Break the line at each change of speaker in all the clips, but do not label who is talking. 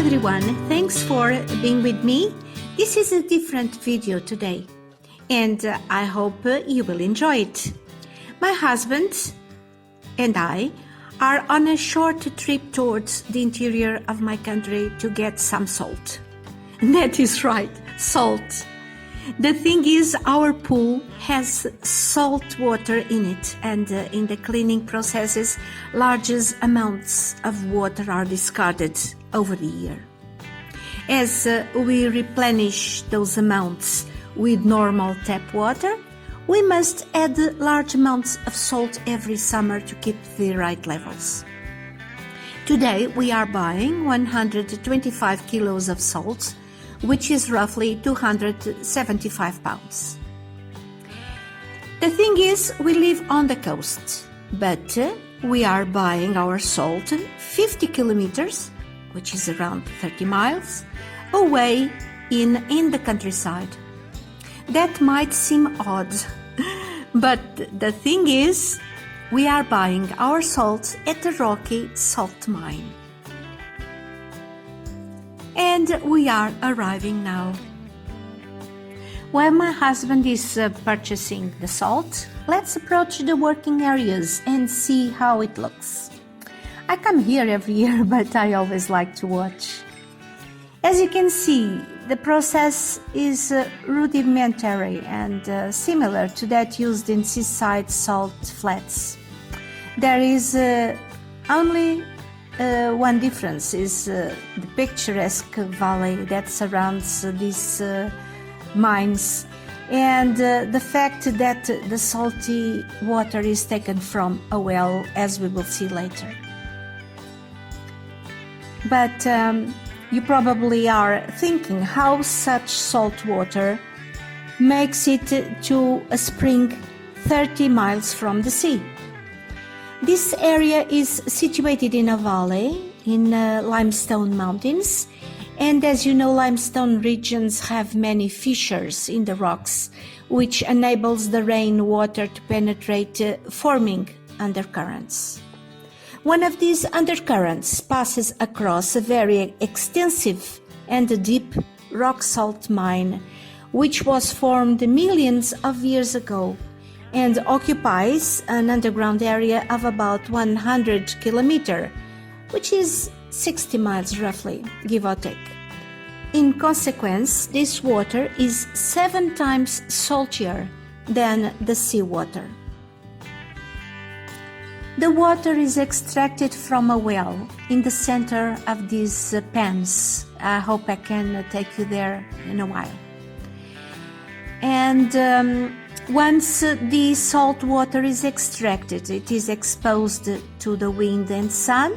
everyone, thanks for being with me. This is a different video today, and I hope you will enjoy it. My husband and I are on a short trip towards the interior of my country to get some salt. That is right, salt. The thing is, our pool has salt water in it, and in the cleaning processes, large amounts of water are discarded over the year. As we replenish those amounts with normal tap water, we must add large amounts of salt every summer to keep the right levels. Today we are buying 125 kilos of salt, which is roughly 275 pounds. The thing is, we live on the coast, but we are buying our salt 50 kilometers, which is around 30 miles, away in the countryside. That might seem odd, but the thing is, we are buying our salt at the rocky salt mine. And we are arriving now. While my husband is purchasing the salt, let's approach the working areas and see how it looks. I come here every year, but I always like to watch. As you can see, the process is rudimentary and similar to that used in seaside salt flats. There is only one difference is the picturesque valley that surrounds these mines and the fact that the salty water is taken from a well, as we will see later. But you probably are thinking how such salt water makes it to a spring 30 miles from the sea. This area is situated in a valley in limestone mountains, and as you know, limestone regions have many fissures in the rocks, which enables the rainwater to penetrate, forming undercurrents. One of these undercurrents passes across a very extensive and deep rock salt mine, which was formed millions of years ago and occupies an underground area of about 100 kilometers, which is 60 miles roughly, give or take. In consequence, this water is 7 times saltier than the seawater. The water is extracted from a well in the center of these pans. I hope I can take you there in a while. And once the salt water is extracted, it is exposed to the wind and sun,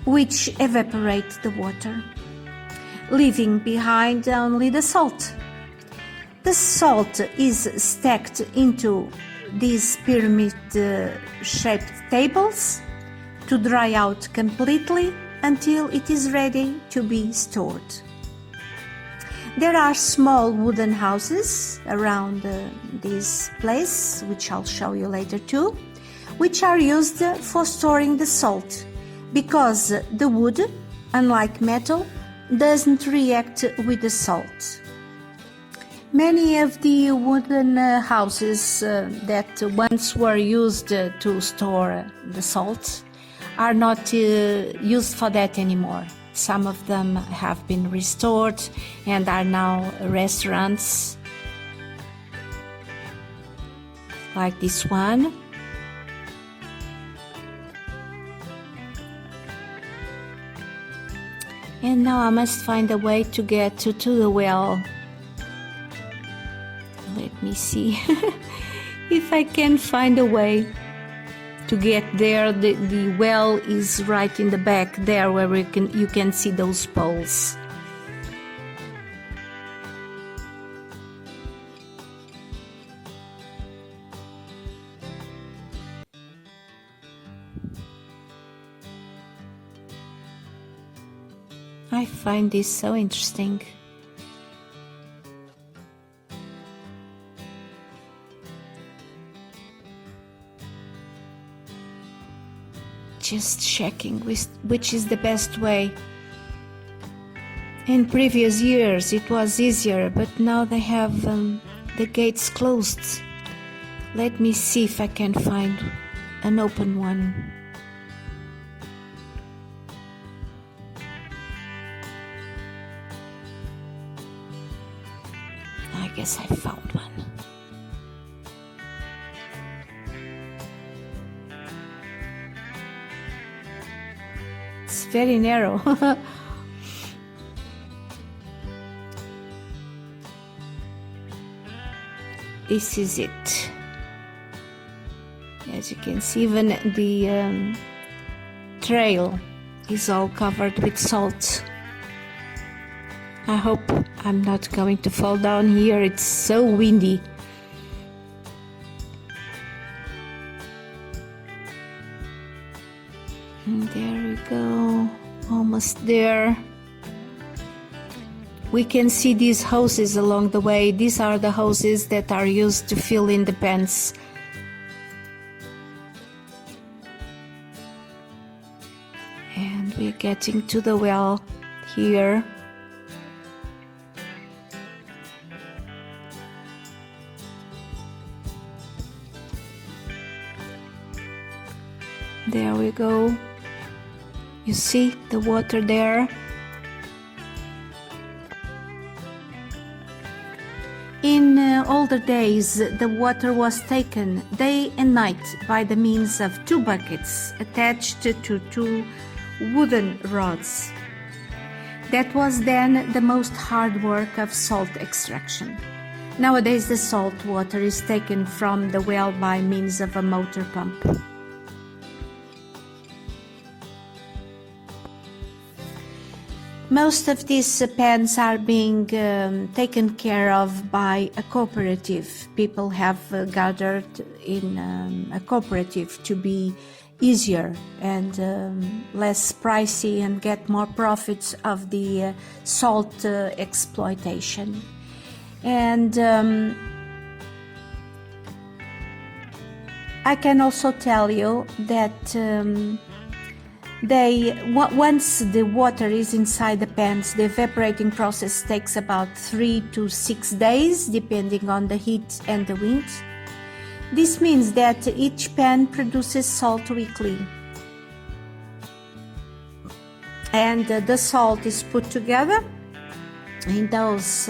which evaporate the water, leaving behind only the salt. The salt is stacked into these pyramid-shaped tables to dry out completely until it is ready to be stored. There are small wooden houses around this place, which I'll show you later too, which are used for storing the salt, because the wood, unlike metal, doesn't react with the salt. Many of the wooden houses that once were used to store the salt are not used for that anymore. Some of them have been restored and are now restaurants, like this one. And now I must find a way to get to the well. Let me see if I can find a way to get there. The well is right in the back there, where you can see those poles. I find this so interesting. Just checking which is the best way In previous years it was easier, but now they have the gates closed. Let me see if I can find an open one. I guess I found one. It's very narrow. This is it. As you can see, even the trail is all covered with salt. I hope I'm not going to fall down here. It's so windy. And there we go, almost there. We can see these hoses along the way. These are the hoses that are used to fill in the pans. And we're getting to the well here. There we go. You see the water there? In older days, the water was taken day and night by the means of two buckets attached to two wooden rods. That was then the most hard work of salt extraction. Nowadays, the salt water is taken from the well by means of a motor pump. Most of these pans are being taken care of by a cooperative. People have gathered in a cooperative to be easier and less pricey and get more profits of the salt exploitation. And I can also tell you that once the water is inside the pans, the evaporating process takes about 3 to 6 days, depending on the heat and the wind. This means that each pan produces salt weekly. And the salt is put together in those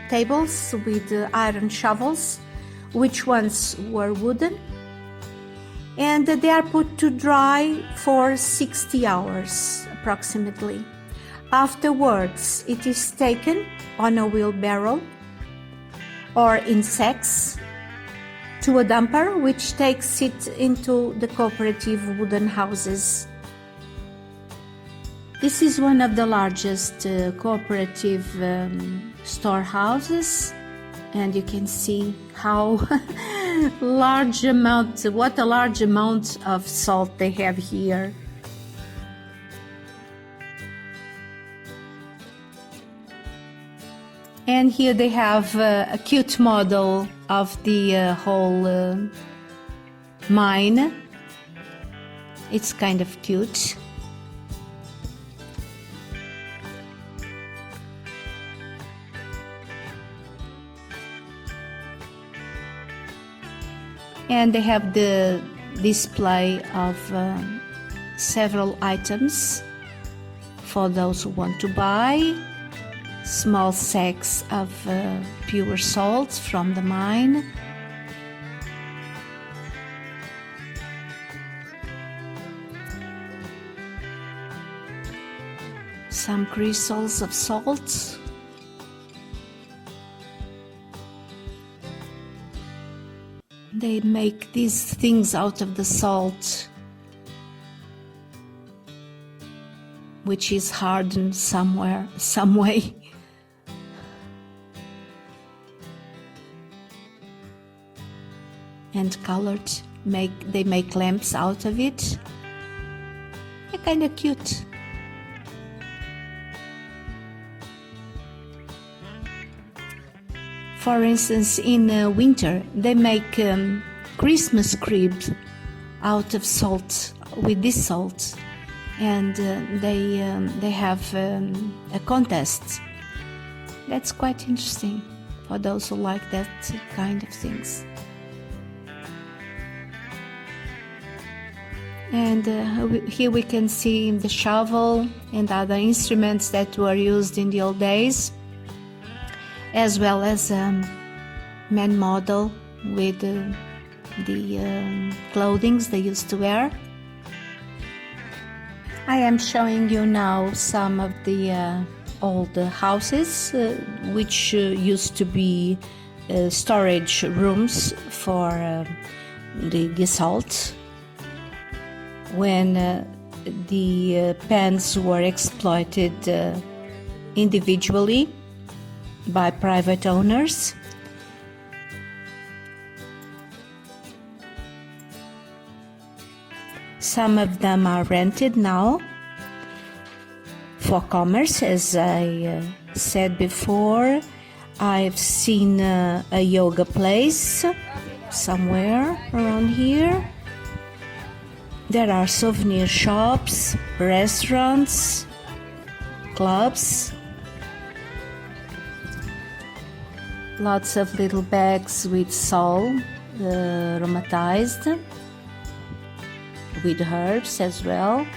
tables with iron shovels, which once were wooden. And they are put to dry for 60 hours approximately. Afterwards, it is taken on a wheelbarrow or in sacks to a dumper, which takes it into the cooperative wooden houses. This is one of the largest cooperative storehouses, and you can see how what a large amount of salt they have here. And here they have a cute model of the whole mine. It's kind of cute. And they have the display of several items for those who want to buy. Small sacks of pure salt from the mine. Some crystals of salt. They make these things out of the salt, which is hardened some way. And colored. They make lamps out of it. They're kind of cute. For instance, in winter, they make Christmas cribs out of salt, with this salt. and they have a contest. That's quite interesting for those who like that kind of things. And here we can see the shovel and other instruments that were used in the old days, as well as a man model with the clothing they used to wear. I am showing you now some of the old houses which used to be storage rooms for the salt. When the pans were exploited individually by private owners. Some of them are rented now for commerce, as I said before. I've seen a yoga place somewhere around here. There are souvenir shops, restaurants, clubs, lots of little bags with salt aromatized, with herbs as well.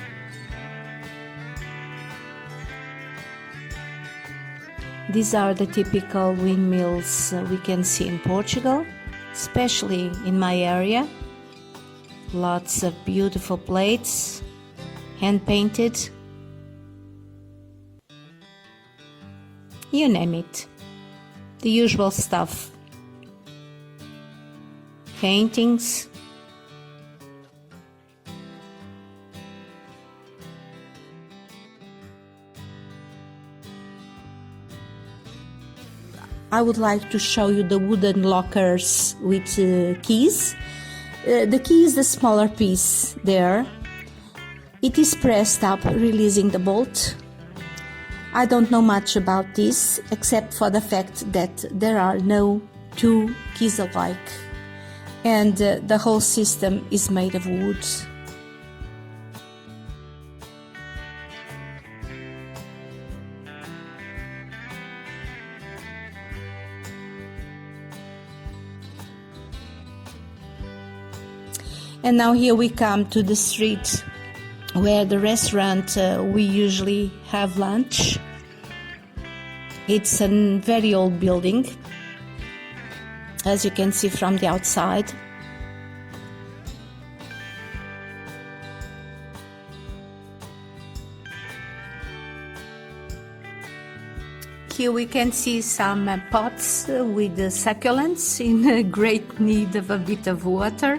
These are the typical windmills we can see in Portugal, especially in my area. Lots of beautiful plates, hand-painted. You name it. The usual stuff. Paintings. I would like to show you the wooden lockers with keys. The key is the smaller piece there. It is pressed up, releasing the bolt. I don't know much about this, except for the fact that there are no two keys alike, and the whole system is made of wood. And now here we come to the street where the restaurant we usually have lunch. It's a very old building, as you can see from the outside. Here we can see some pots with succulents in great need of a bit of water.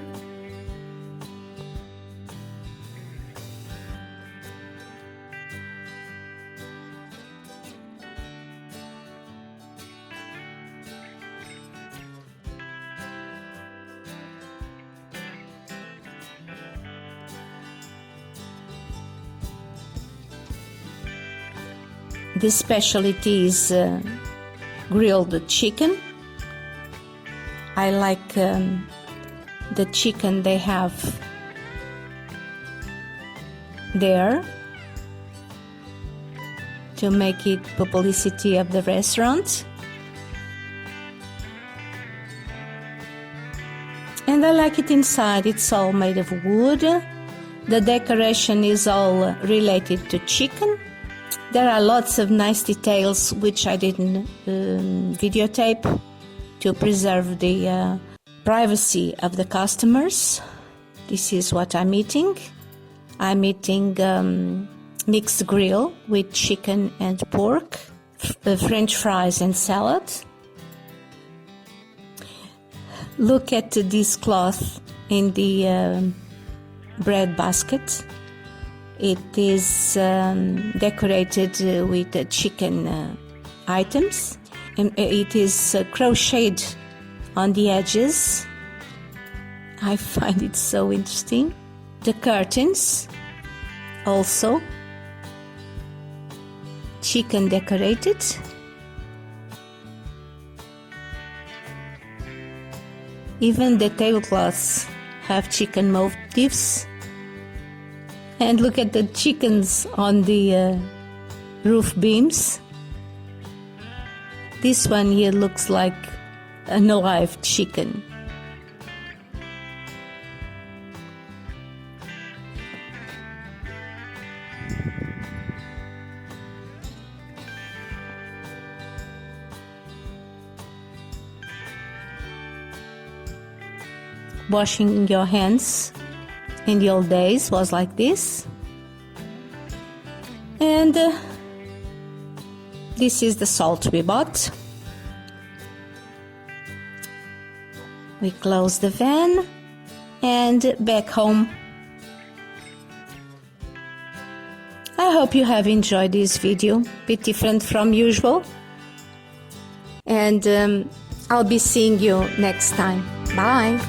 The specialty is grilled chicken. I like the chicken they have there to make it publicity of the restaurant. And I like it inside. It's all made of wood. The decoration is all related to chicken. There are lots of nice details which I didn't videotape to preserve the privacy of the customers. This is what I'm eating. I'm eating mixed grill with chicken and pork, French fries and salad. Look at this cloth in the bread basket. It is decorated with chicken items, and it is crocheted on the edges. I find it so interesting. The curtains also chicken decorated. Even the tablecloths have chicken motifs. And look at the chickens on the roof beams. This one here looks like an alive chicken. Washing your hands in the old days was like this. And this is the salt we bought. We close the van and back home. I hope you have enjoyed this video, a bit different from usual. And I'll be seeing you next time. Bye.